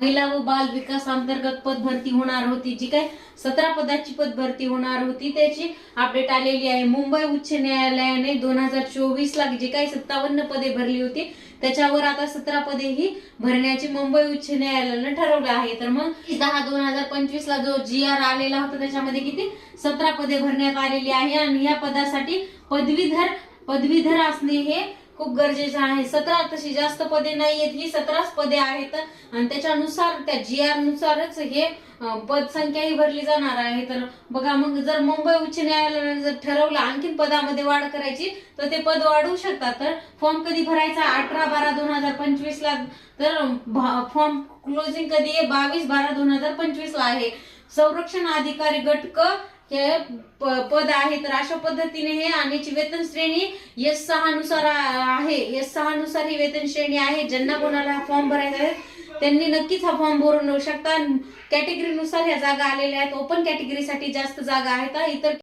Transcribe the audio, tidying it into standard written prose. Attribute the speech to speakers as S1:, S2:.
S1: महिला व बाल विकास अंतर्गत पद भरती होणार होती, जी काय 17 पदाची पद भरती होणार होती, त्याची अपडेट आलेली आहे. मुंबई उच्च न्यायालयाने 2024 ला जी काही 57 पदे भरली होती, त्याच्यावर आता 17 पदे ही भरण्याची मुंबई उच्च न्यायालयाने ठरवलं आहे. तर मग 10/2025 ला जो GR आलेला होता त्याच्यामध्ये किती 17 पदे भरण्यात आलेली आहे. आणि या पदासाठी पदवीधर असणे हे खूप गरजेचं आहे. 17 तशी जास्त पदे नाहीयेत, ही 17च पदे आहेत आणि त्याच्यानुसार त्या GR नुसारच हे पद संख्या ही भरली जाणार आहे. तर बघा, मग जर मुंबई उच्च न्यायालयाने जर ठरवलं आणखीन पदामध्ये वाढ करायची तर ते पद वाढवू शकतात. तर फॉर्म कधी भरायचा 18/12/2025 ला, तर फॉर्म क्लोजिंग कधी आहे 22/12/2025 ला आहे. संरक्षण अधिकारी गट क हे पद आहे. तर अशा पद्धतीने हे आणि वेतन श्रेणी S6 नुसार आहे. S6 नुसार ही वेतन श्रेणी आहे. ज्यांना कोणाला फॉर्म भरायचा आहे त्यांनी नक्कीच हा फॉर्म भरून शकता. कॅटेगरी नुसार ह्या जागा आलेल्या आहेत. ओपन कॅटेगरीसाठी जास्त जागा आहेत, इतर